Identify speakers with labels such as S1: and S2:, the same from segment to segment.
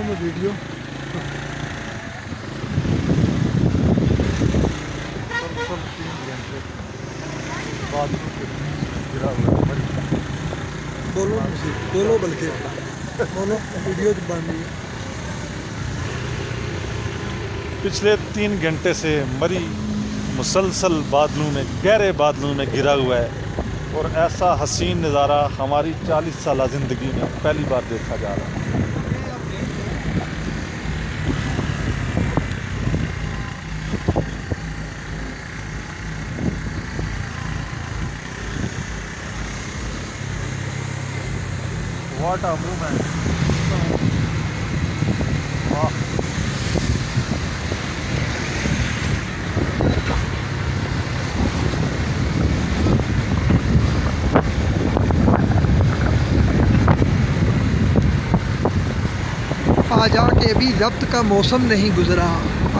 S1: मैं वीडियो। सब 3 घंटे बादलों के बीच गिरा हुआ है।
S2: बोलो बोलो, बल्कि बोलो, वीडियो तो बन रही है।
S1: पिछले 3 घंटे से मरी मुसलसल बादलों में, गहरे बादलों में गिरा हुआ है और ऐसा हसीन नज़ारा हमारी 40 साल ज़िंदगी में पहली बार देखा जा रहा है। What a movement! वाह!
S2: आज आके अभी जब्त का मौसम नहीं गुजरा,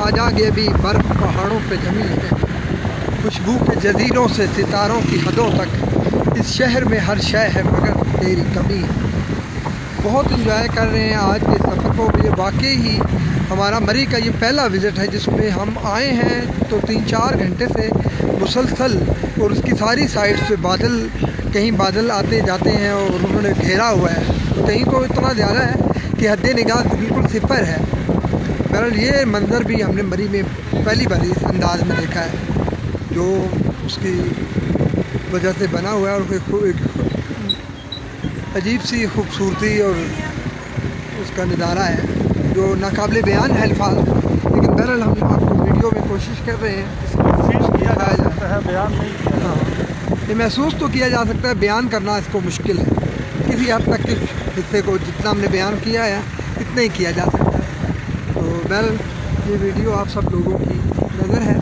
S2: आज आगे अभी बर्फ़ पहाड़ों पे जमी है। खुशबू के जजीरों से सितारों की हदों तक इस शहर में हर शय है मगर तेरी कमी है। बहुत इंजॉय कर रहे हैं आज के सफ़र को। ये वाकई ही हमारा मरी का ये पहला विज़िट है जिसमें हम आए हैं। तो 3-4 घंटे से मुसलसल और उसकी सारी साइड से बादल, कहीं बादल आते जाते हैं और उन्होंने घेरा हुआ है, तो कहीं तो इतना ज़्यादा है कि हद निगाह बिल्कुल सिफर है। बहरहाल ये मंज़र भी हमने मरी में पहली बार इस अंदाज में देखा है, जो उसकी वजह से बना हुआ है और एक अजीब सी खूबसूरती और उसका नज़ारा है जो नाकाबिले बयान है अल्फाज। लेकिन बहरहाल हम आपको वीडियो में कोशिश कर रहे हैं,
S1: फील किया जा सकता है, बयान नहीं किया।
S2: हाँ, ये महसूस तो किया जा सकता है, बयान करना इसको मुश्किल है। किसी हद तक के हिस्से को जितना हमने बयान किया है इतना ही किया जा सकता है। तो बहरहाल ये वीडियो आप सब लोगों की नज़र है।